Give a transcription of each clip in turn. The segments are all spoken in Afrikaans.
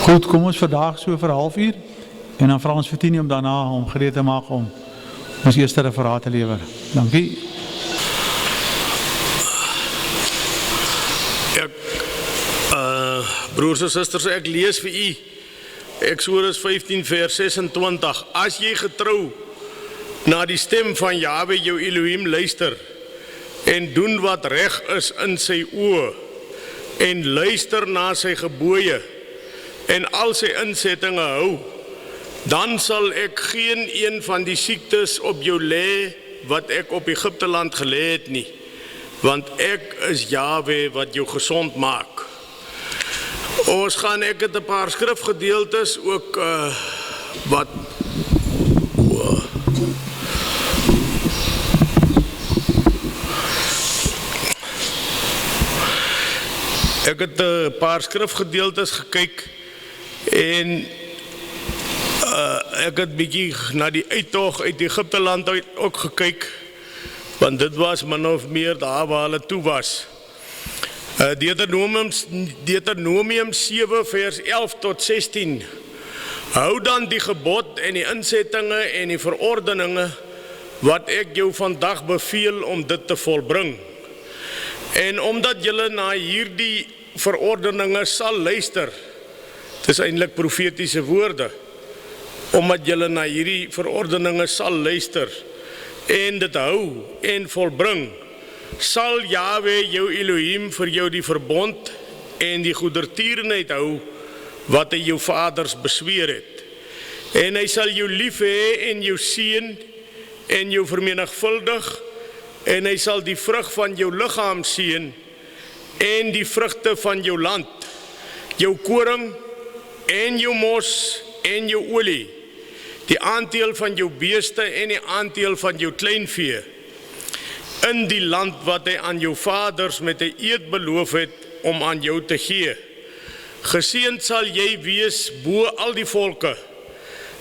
Goed, kom ons vandaag so vir 1/2 en dan vra ons vir Tini om daarna om gereed te maak om ons eerste referaat te lewer. Dankie. Broers en susters, ek lees vir u Eksodus 15 vers 26. As jy getrou na die stem van Jahwe jou Elohim luister en doen wat reg is in sy oë en luister na sy gebooie en al sy insettinge hou, dan sal ek geen een van die siektes op jou lê wat ek op Egipte land gelê het nie, want ek is Jahwe wat jou gesond maak. Ons gaan ek het 'n paar skrifgedeeltes ook wat ek het 'n paar skrifgedeeltes gekyk en ek het bietjie na die uittog uit Egipte land ook gekyk, want dit was min of meer daar waar hulle toe was. Deuteronomium 7 vers 11 tot 16. Hou dan die gebod en die insettinge en die verordeninge wat ek jou vandag beveel om dit te volbring. En omdat julle na hierdie verordeninge sal luister, dit is eintlik profetiese woorde, omdat julle na hierdie verordeninge sal luister en dit hou en volbring, sal Jahwe jou Elohim vir jou die verbond en die goedertierenheid hou wat hy jou vaders besweer het. En hy sal jou lief hê en jou seën en jou vermenigvuldig en hy sal die vrug van jou liggaam seën en die vrugte van jou land, jou koring en jou mos en jou olie, die aandeel van jou beeste en die aandeel van jou kleinvee, in die land wat hy aan jou vaders met 'n eed beloof het om aan jou te gee. Geseënd sal jy wees bo al die volke.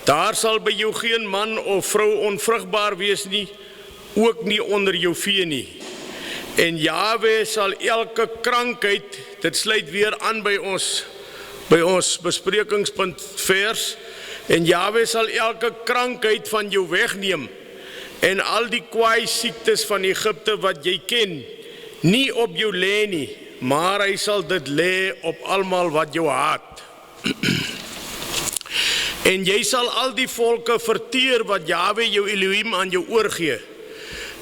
Daar sal by jou geen man of vrou onvrugbaar wees nie, ook nie onder jou vee nie. En Jahwe sal elke krankheid, dit sluit weer aan by ons besprekingspunt vers, en Jahwe sal elke krankheid van jou wegneem, en al die kwaai siektes van Egipte wat jy ken, nie op jou lê nie, maar hy sal dit lê op almal wat jou haat. En jy sal al die volke verteer wat Jahwe jou Elohim aan jou oorgee.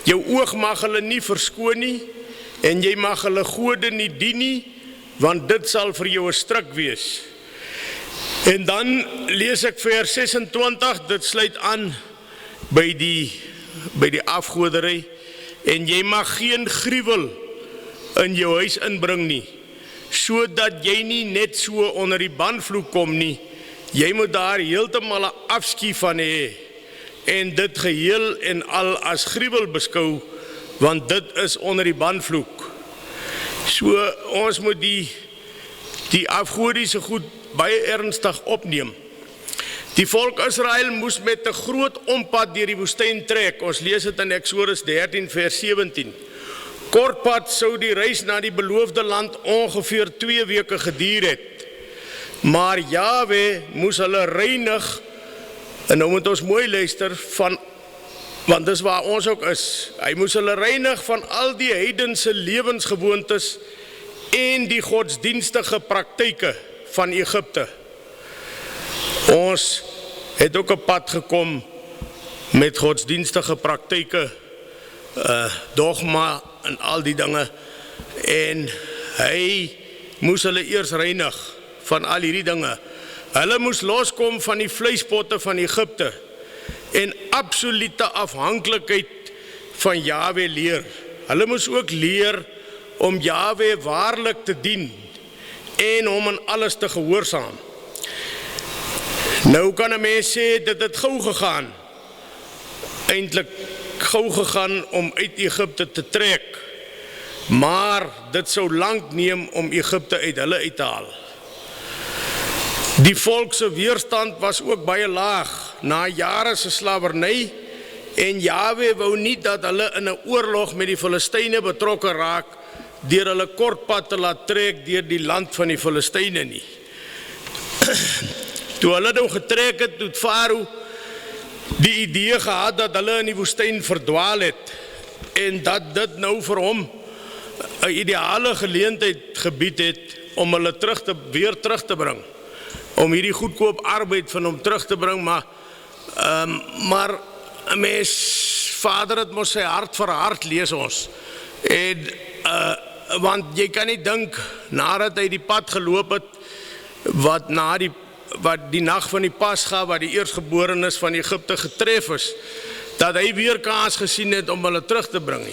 Jou oog mag hulle nie verskoon nie, en jy mag hulle gode nie dien nie, want dit sal vir jou 'n struik wees. En dan lees ek vers 26, dit sluit aan by die afgoderry, en jy mag geen gruwel in jou huis inbring nie, sodat jy nie net so onder die banvloek kom nie. Jy moet daar heeltemal 'n afskie van hê, en dit geheel en al as gruwel beskou, want dit is onder die banvloek. So ons moet die afgodiese goed baie ernstig opneem. Die volk Israel moes met 'n groot ompad deur die woestyn trek. Ons lees dit in Eksodus 13 vers 17. Kortpad sou die reis na die beloofde land ongeveer 2 weke geduur het. Maar Jahwe moes hulle reinig, en nou moet ons mooi luister, want dis waar ons ook is. Hy moes hulle reinig van al die heidense lewensgewoontes en die godsdienstige praktyke van Egipte. Ons het ook 'n pad gekom met godsdienstige praktyke, dogma en al die dinge, en hy moes hulle eers reinig van al hierdie dinge. Hulle moes loskom van die vleispotte van Egipte en absolute afhanklikheid van Jahwe leer. Hulle moes ook leer om Jahwe waarlik te dien en hom in alles te gehoorsaam. Nou kan 'n mens sê dit het gou gegaan, eintlik gou gegaan om uit Egipte te trek, maar dit sou lank neem om Egipte uit hulle uit te haal. Die volk se weerstand was ook baie laag na jare se slawerny, en Jahwe wou nie dat hulle in 'n oorlog met die Filistyne betrokke raak deur hulle kort pad te laat trek deur die land van die Filistyne nie. Toe hulle nou getrek het, toe Farao die idee gehad dat hulle in die woestyn verdwaal het en dat dit nou vir hom 'n ideale geleentheid gebied het om hulle weer terug te bring, om hierdie goedkoop arbeid van hom terug te bring, maar 'n mens, Vader het mos sy hart verhard, lees ons, en want jy kan nie dink, nadat hy die pad geloop het, wat die nag van die Pasga, wat die eerstgeborenes van Egipte getref is, dat hy weer kans gesien het om hulle terug te bring.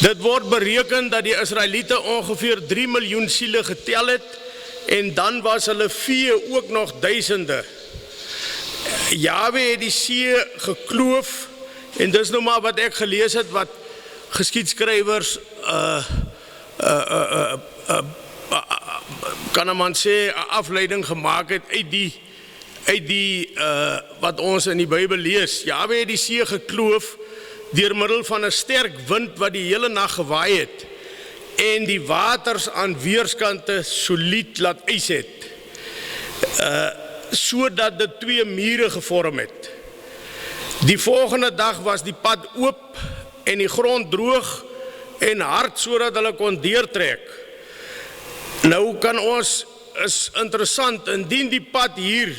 Dit word bereken dat die Israeliete ongeveer 3 miljoen siele getel het, en dan was hulle vee ook nog duisende. Jahwe het die see gekloof, en dis nou maar wat ek gelees het, wat geskiedskrywers kan 'n man sê 'n afleiding gemaak het uit die wat ons in die Bybel lees. Jahwe het die see gekloof deur middel van 'n sterk wind wat die hele nag gewaai het en die waters aan weerskante solied laat ys het, sodat dit 2 mure gevorm het. Die volgende dag was die pad oop en die grond droog en hard sodat hulle kon deurtrek. Nou kan ons, is interessant, indien die pad hier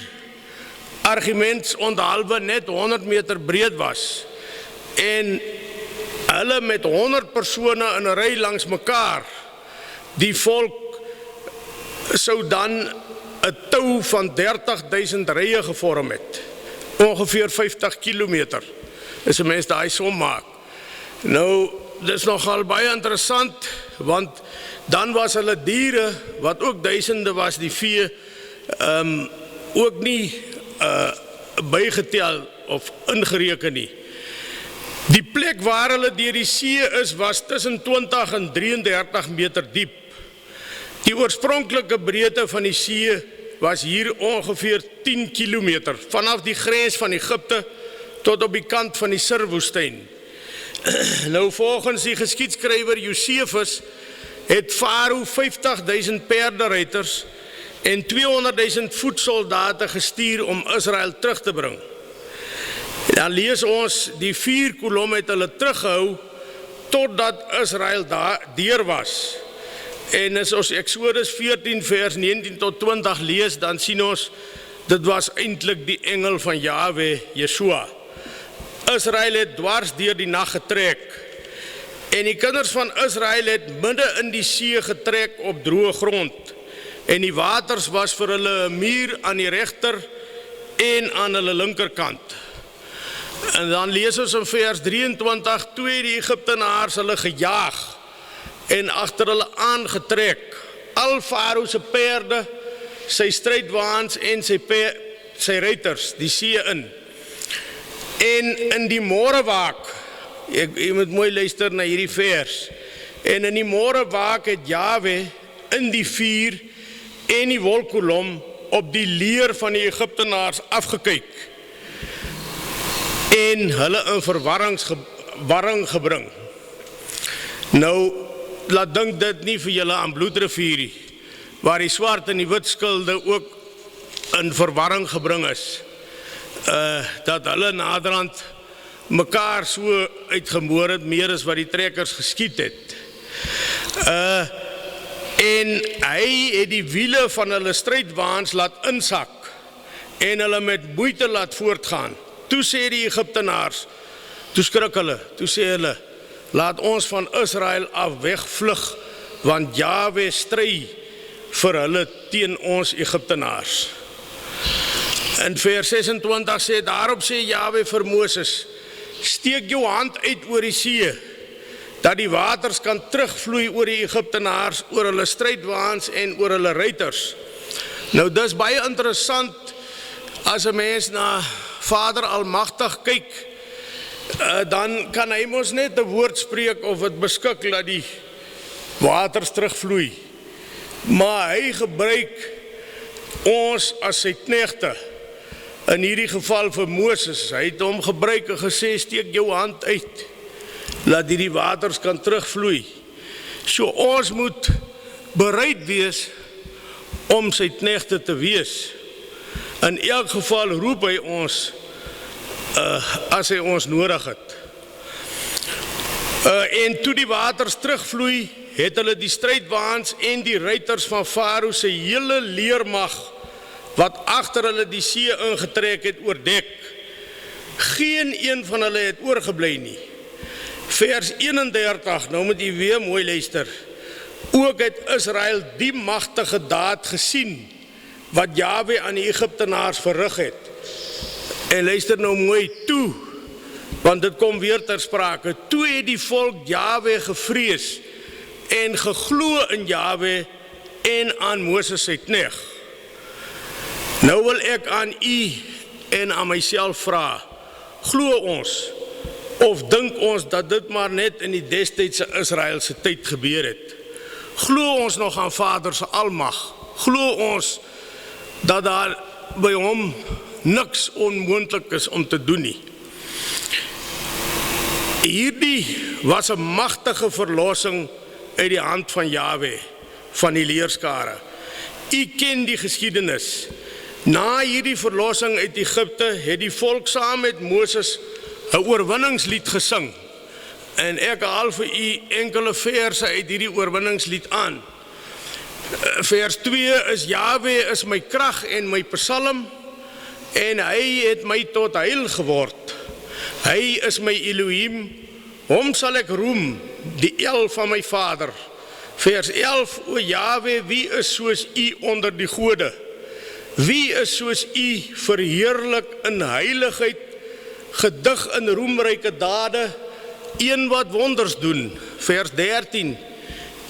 arguments onderhalwe net 100 meter breed was en hulle met 100 persone in 'n ry langs mekaar, die volk sou dan 'n tou van 30.000 rye gevorm het, ongeveer 50 kilometer, as 'n mens daai som maak. Nou, dis nogal baie interessant, want dan was hulle diere, wat ook duisende was, die vee, ook nie bygetel of ingereken nie. Die plek waar hulle deur die see is, was tussen 20 en 33 meter diep. Die oorspronklike breedte van die see was hier ongeveer 10 kilometer, vanaf die grens van Egipte tot op die kant van die Sirwoestyn. Nou volgens die geskiedskrywer Josefus het Farao 50.000 perderuiters en 200.000 voetsoldate gestuur om Israel terug te bring. Dan lees ons, die 4 kolom het hulle teruggehou totdat Israel deur was. En as ons Exodus 14 vers 19 tot 20 lees, dan sien ons, dit was eintlik die engel van Jahwe, Yeshua. Israel het dwars deur die nag getrek, en die kinders van Israel het midde in die see getrek op droë grond, en die waters was vir hulle 'n muur aan die regter en aan hulle linkerkant. En dan lees ons in vers 23, toe het die Egiptenaars hulle gejaag en agter hulle aangetrek, al Farao se perde, sy strijdwaans en sy ruiters, die see in. En in die môrewaak, jy moet mooi luister na hierdie vers, en in die môrewaak het Jahwe in die vuur en die wolkkolom op die leer van die Egiptenaars afgekyk en hulle in verwarring gebring. Nou, laat dink dit nie vir julle aan Bloedrivier, waar die swart en die wit skilde ook in verwarring gebring is, dat hulle naderhand mekaar so uitgemoor het, meer as wat die trekkers geskiet het. En hy het die wiele van hulle strijdwaans laat insak en hulle met moeite laat voortgaan. Toe sê die Egiptenaars, toe skrik hulle, toe sê hulle, laat ons van Israel af wegvlug, want Jahwe stry vir hulle teen ons Egiptenaars. In vers 26 sê, daarop sê Jahwe vir Moses, steek jou hand uit oor die see, dat die waters kan terugvloei oor die Egiptenaars, oor hulle strijdwaans en oor hulle ruiters. Nou, dis baie interessant, as 'n mens na Vader Almagtig kyk, dan kan hy mos net 'n woord spreek of het beskik dat die waters terugvloei. Maar hy gebruik ons as sy knegte, in hierdie geval vir Moses. Hy het hom gebruik en gesê, steek jou hand uit, laat die waters kan terugvloei. So ons moet bereid wees om sy knegte te wees. In elk geval roep hy ons as hy ons nodig het. En toe die waters terugvloei, het hulle die strijdwaans en die ruiters van Farao se hele leermag wat agter hulle die see ingetrek het oordek. Geen een van hulle het oorgebly nie. Vers 31, nou moet jy weer mooi luister. Ook het Israel die magtige daad gesien wat Jahwe aan die Egiptenaars verrig het. En luister nou mooi toe, want dit kom weer ter sprake. Toe het die volk Jahwe gevrees en geglo in Jahwe en aan Moses sy knegt. Nou wil ek aan u en aan myself vra, glo ons of dink ons dat dit maar net in die destydse Israelse tyd gebeur het? Glo ons nog aan Vader se almag? Glo ons dat daar by hom niks onmoontlik is om te doen nie? Hierdie was 'n magtige verlossing uit die hand van Jahwe, van die leerskare. U ken die geskiedenis. Na hierdie verlossing uit Egipte het die volk saam met Moses 'n oorwinningslied gesing. En ek haal vir u enkele verse uit hierdie oorwinningslied aan. Vers 2 is: Jahwe is my krag en my psalm, en hy het my tot heil geword. Hy is my Elohim, hom sal ek roem, die El van my Vader. Vers 11: O Jahwe, wie is soos u onder die gode? Wie is soos u verheerlik in heiligheid, gedig in roemryke dade, een wat wonders doen? Vers 13: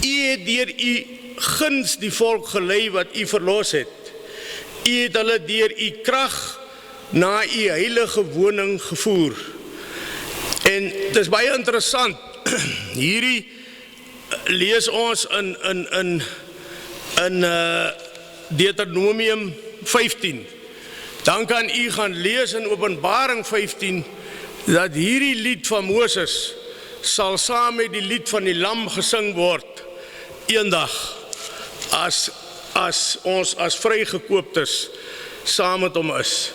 U het deur u guns die volk gelei wat u verlos het. U het hulle deur u krag na u heilige woning gevoer. En dit is baie interessant. Hierdie lees ons in Deuteronomium 15. Dan kan u gaan lees in Openbaring 15 dat hierdie lied van Moses sal saam met die lied van die lam gesing word eendag as ons as vrygekooptes saam met hom is.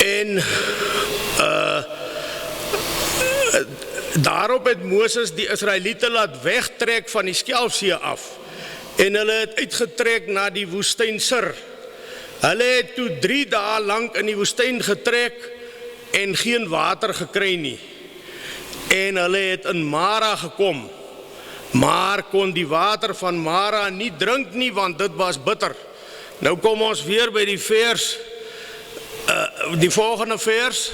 En daarop het Moses die Israeliete laat wegtrek van die Skelfsee af en hulle het uitgetrek na die woestyn Sir. Hulle het toe 3 dae lank in die woestyn getrek en geen water gekry nie. En hulle het in Mara gekom, maar kon die water van Mara nie drink nie, want dit was bitter. Nou kom ons weer by die vers, die volgende vers.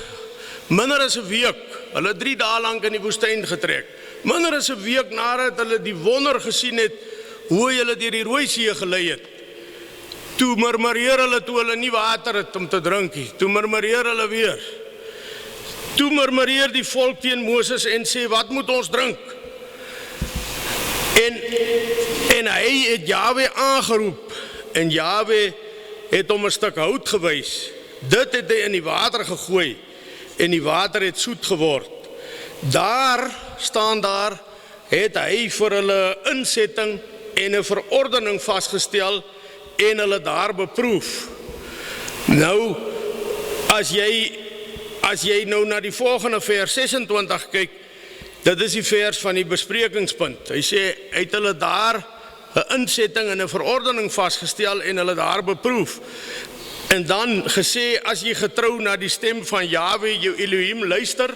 Minder as 'n week, hulle 3 dae lank in die woestyn getrek. Minder as 'n week nadat hulle die wonder gesien het, hoe hulle deur die Rooi See gelei het. Toe murmureer hulle toe hulle nie water het om te drink nie. Toe murmureer hulle weer. Toe murmureer die volk teen Moses en sê, wat moet ons drink? En hy het Jahwe aangeroep, en Jahwe het hom 'n stuk hout gewys. Dit het hy in die water gegooi, en die water het soet geword. Daar staan daar, het hy vir hulle insetting en 'n verordening vasgestel, en hulle daar beproef. Nou, as jy nou na die volgende vers 26 kyk, dit is die vers van die besprekingspunt. Hy sê, hy het hulle daar 'n insetting en 'n verordening vasgestel en hulle daar beproef. En dan gesê, as jy getrou na die stem van Jahwe, jou Elohim, luister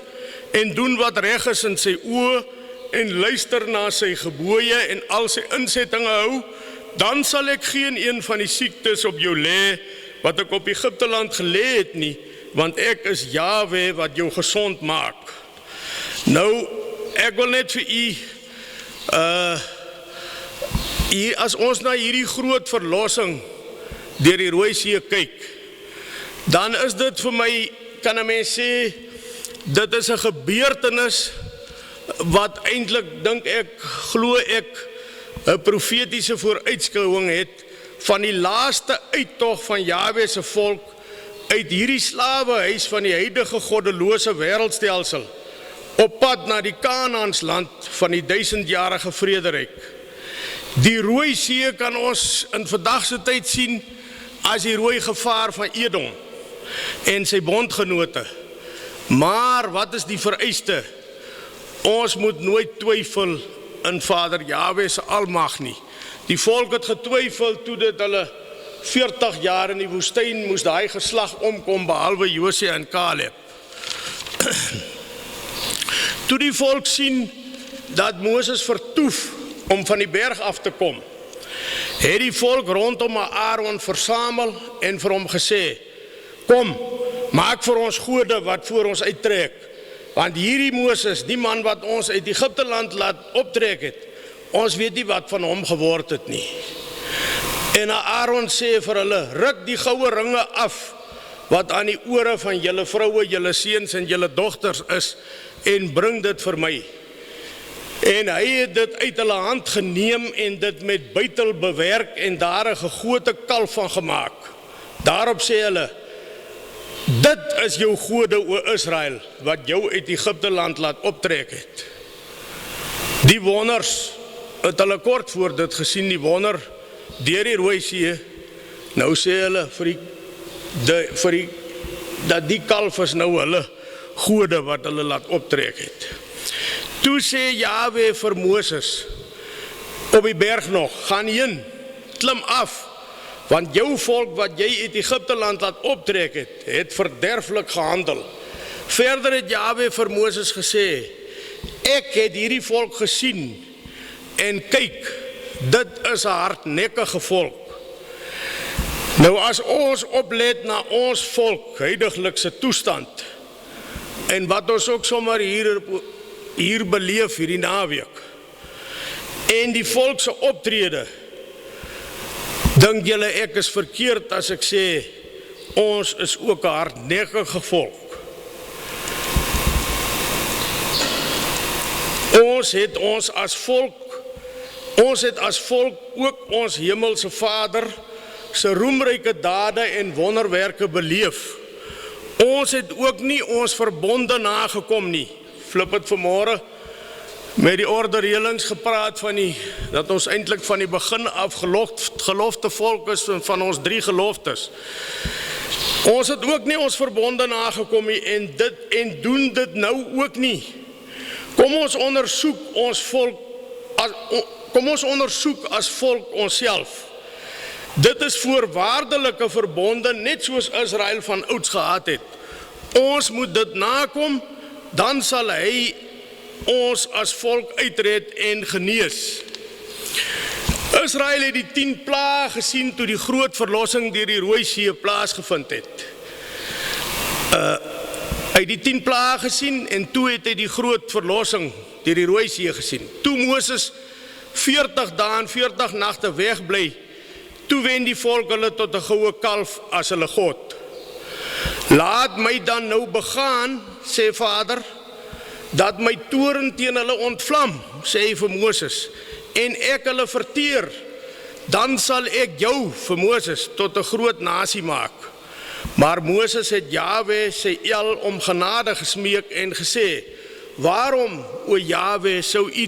en doen wat reg is in sy oë en luister na sy gebooie en al sy insettinge hou, dan sal ek geen een van die siektes op jou lê wat ek op Egipte land gelê het nie, want ek is Jahwe wat jou gesond maak. Nou, ek wil net vir u, as ons na hierdie groot verlossing deur die Rooi See kyk, dan is dit vir my, kan 'n mens sê, dit is 'n gebeurtenis wat eintlik, dink ek, glo ek, 'n profetiese vooruitskouing het van die laaste uittog van Jahwe se volk uit hierdie slawehuis van die huidige goddelose wêreldstelsel op pad na die Kanaans-land van die 1000-jarige vrederyk. Die Rooi See kan ons in vandag se tyd sien as die rooi gevaar van Edom en sy bondgenote. Maar wat is die vereiste? Ons moet nooit twyfel in Vader Jahwe se almag nie. Die volk het getwyfel toe dit hulle 40 jaar in die woestyn moes daai geslag omkom, behalwe Josua en Caleb. Toe die volk sien dat Moses vertoef om van die berg af te kom, het die volk rondom Aaron versamel en vir hom gesê, kom, maak vir ons gode wat voor ons uittrek, want hierdie Moses, die man wat ons uit Egipte land laat optrek het, ons weet nie wat van hom geword het nie. En Aaron sê vir hulle, ruk die goue ringe af, wat aan die ore van julle vroue, julle seuns en julle dogters is, en bring dit vir my. En hy het dit uit hulle hand geneem en dit met buitel bewerk en daar 'n gegote kalf van gemaak. Daarop sê hulle, dit is jou gode, o Israel, wat jou uit Egipte land laat optrek het. Die wonders het hulle kort voor dit gesien, die wonder deur die Rooi See. Nou sê hulle dat die kalf is nou hulle gode wat hulle laat optrek het. Toe sê Jahwe vir Moses op die berg nog, gaan heen, klim af, want jou volk wat jy uit Egipte land laat optrek het verderflik gehandel. Verder het Jahwe vir Moses gesê, ek het hierdie volk gesien, en kyk, dit is 'n hardnekkige volk. Nou as ons oplet na ons volk, huidiglikse toestand, en wat ons ook sommer hier beleef hierdie naweek, en die volk se optrede, dink julle ek is verkeerd as ek sê, ons is ook 'n hardnekkige volk. Ons het as volk ook ons hemelse Vader se roemryke dade en wonderwerke beleef. Ons het ook nie ons verbonde nagekom nie. Flip het vanmôre met die orderreëlings gepraat dat ons eintlik van die begin af gelofte volk is van ons 3 geloftes. Ons het ook nie ons verbonde nagekom nie en doen dit nou ook nie. Kom ons ondersoek as volk onsself. Dit is voorwaardelike verbonde, net soos Israel van ouds gehad het. Ons moet dit nakom, dan sal hy ons as volk uitred en genees. Israel het die 10 plaae gesien toe die groot verlossing deur die Rooi See plaasgevind het. Hy het die 10 plaae gesien en toe het hy die groot verlossing deur die Rooi See gesien. Toe Moses 40 dae en 40 nagte wegbly, toe wen die volk hulle tot 'n goue kalf as hulle God. Laat my dan nou begaan, sê Vader, dat my toorn teen hulle ontvlam, sê hy vir Moses, en ek hulle verteer, dan sal ek jou, vir Moses, tot 'n groot nasie maak. Maar Moses het Jahwe sy el om genade gesmeek en gesê, waarom, o Jahwe, sou u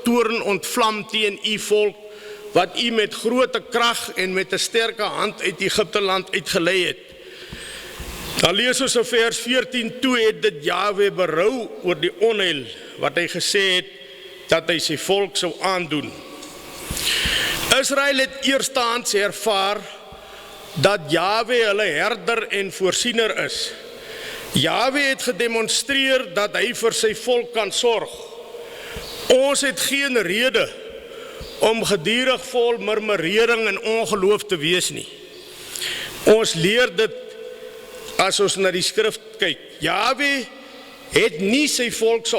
toorn ontvlam teen u volk, wat u met grote krag en met 'n sterke hand uit Egipte land uitgelei het. Dan lees ons in vers 14, toe het dit Jahwe berou oor die onheil, wat hy gesê het, dat hy sy volk sou aandoen. Israel het eerstehands ervaar, dat Jahwe hulle herder en voorsiener is. Jahwe het gedemonstreer, dat hy vir sy volk kan sorg. Ons het geen rede, om gedurig vol murmurering en ongeloof te wees nie. Ons leer dit as ons na die skrif kyk. Jahwe het nie sy volk se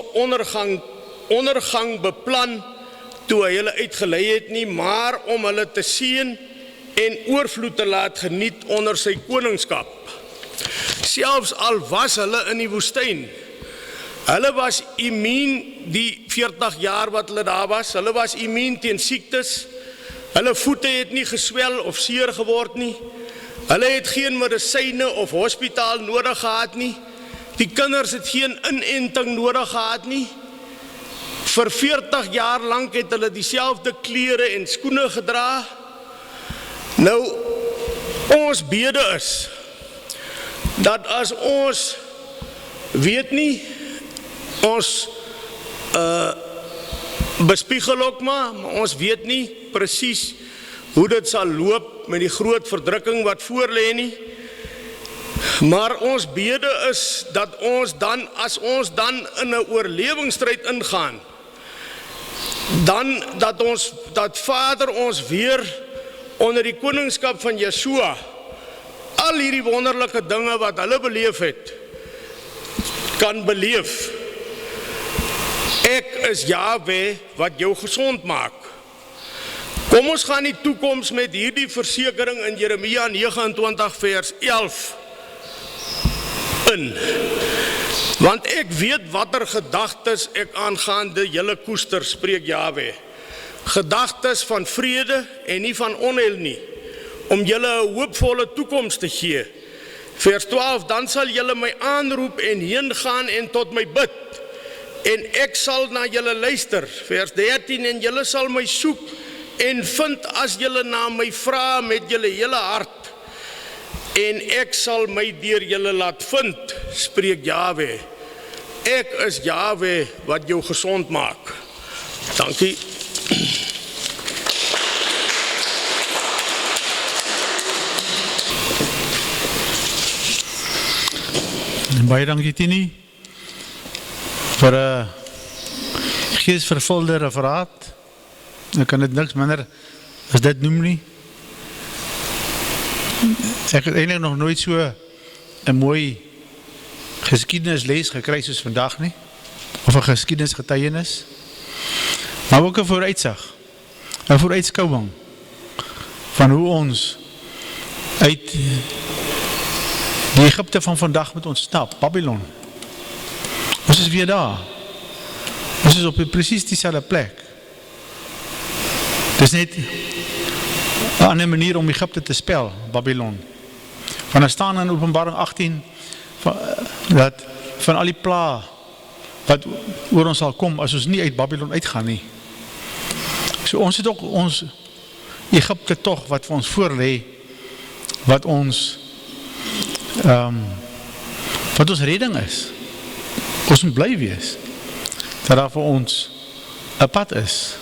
ondergang beplan toe hy hulle uitgelei het nie, maar om hulle te seën en oorvloed te laat geniet onder sy koningskap. Selfs al was hulle in die woestyn, hulle was immuun die 40 jaar wat hulle daar was, hulle was immuun teen siektes, hulle voete het nie geswel of seer geword nie, hulle het geen medisyne of hospitaal nodig gehad nie, die kinders het geen inenting nodig gehad nie, vir 40 jaar lank het hulle dieselfde klere en skoene gedra. Nou, ons bede is, dat as ons weet nie, ons bespiegel ook maar ons weet nie presies hoe dit sal loop met die groot verdrukking wat voor lê nie. Maar ons bede is dat ons dan, as ons dan in 'n oorlewingsstryd ingaan, dan dat Vader ons weer onder die koningskap van Yeshua al hierdie wonderlike dinge wat hulle beleef het, kan beleef. Ek is Jahwe wat jou gesond maak. Kom ons gaan die toekoms met hierdie versekering in Jeremia 29 vers 11 in. Want ek weet watter gedagtes ek aangaande julle koester, spreek Jahwe. Gedagtes van vrede en nie van onheil nie, om julle 'n hoopvolle toekoms te gee. Vers 12, dan sal julle my aanroep en heen gaan en tot my bid, en ek sal na julle luister. Vers 13, en julle sal my soek en vind as julle na my vra met julle hele hart, en ek sal my deur julle laat vind, spreek Jahwe. Ek is Jahwe wat jou gesond maak. Dankie. Baie dankie Tini vir 'n geesvervulde referaat. Ek kan dit niks minder as dit noem nie. Ek het eintlik nog nooit so 'n mooi geskiedenisles gekry soos vandag nie, of 'n geskiedenisgetuienis, maar ook 'n vooruitsig, 'n vooruitskouing van hoe ons uit die Egipte van vandag met ons stap, Babylon. Ons is weer daar. Ons is op presies dieselfde plek. Dit is net 'n ander manier om Egipte te spel, Babylon. Want daar staan in Openbaring 18 dat van al die pla wat oor ons sal kom as ons nie uit Babylon uitgaan nie. So ons het ook ons Egipte tog wat vir ons voorlê, wat ons redding is. Ons moet bly wees dat daar vir ons 'n pad is,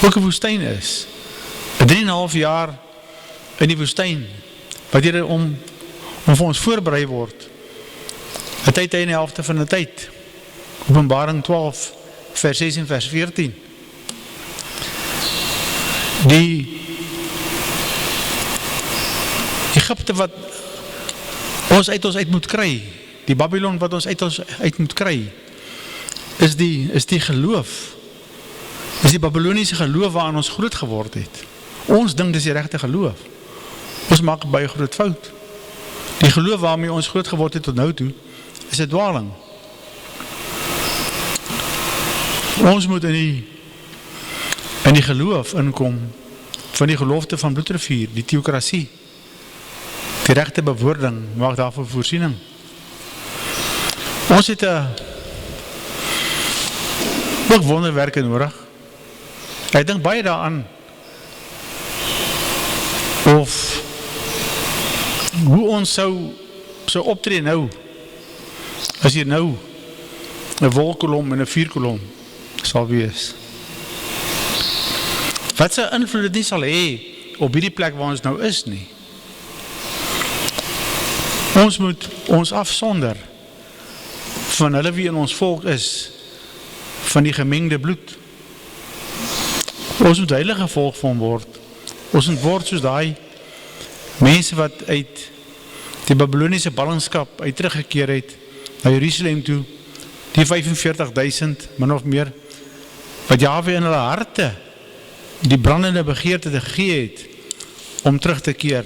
ook 'n woestyn is. 'n 3,5 jaar in die woestyn wat hier om vir ons voorberei word. 'n tyd en 'n helfte van 'n tyd. Openbaring 12 vers 6 en vers 14. Die Egipte wat ons uit moet kry, die Babylon wat ons uit moet kry, is die geloof, is die Babyloniese geloof waarin ons groot geword het. Ons dink dis die regte geloof. Ons maak baie groot fout. Die geloof waarmee ons groot geword het tot nou toe, is 'n dwaling. Ons moet in die geloof inkom van die gelofte van Bloedrivier, die theokrasie. Die regte bewoording maak daarvoor voorsiening. Ons het ook wonderwerke nodig. Ek dink baie daaraan of hoe ons sou optree nou, as hier nou 'n wolkkolom en 'n vuurkolom sal wees. Wat sy invloed dit nie sal hê op hierdie plek waar ons nou is nie. Ons moet ons afsonder van hulle wie in ons volk is, van die gemengde bloed. Ons moet heilige volk van word. Ons moet word soos daai mense wat uit die Babyloniese ballingskap uit teruggekeer het na Jerusalem toe, die 45.000 min of meer, wat Jahwe in hulle harte die brandende begeerte te gegee het om terug te keer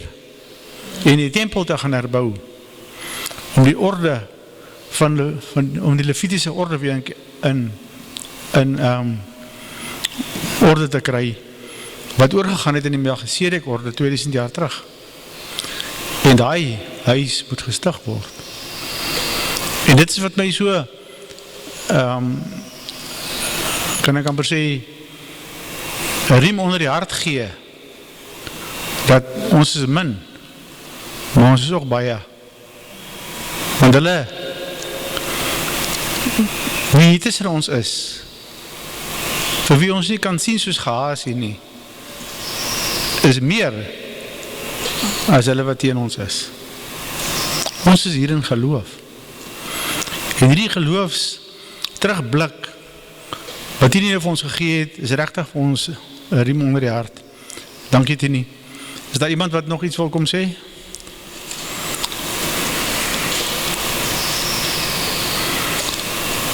en die tempel te gaan herbou, om die orde om die Levitiese orde weer in orde te kry, wat oorgegaan het in die Melchisedek orde 2000 jaar terug. En daai huis moet gestig word. En dit is wat my so kan ek amper sê 'n riem onder die hart gee, dat ons is min Maar ons is ook baie. Want hulle, wie tussen ons is, vir wie ons nie kan sien soos gehasie nie, is meer as hulle wat teen ons is. Ons is hier in geloof. En hierdie geloofs terugblik, wat hierdie vir ons gegee het, is regtig vir ons 'n riem onder die hart. Dankie Tini. Is daar iemand wat nog iets wil kom sê?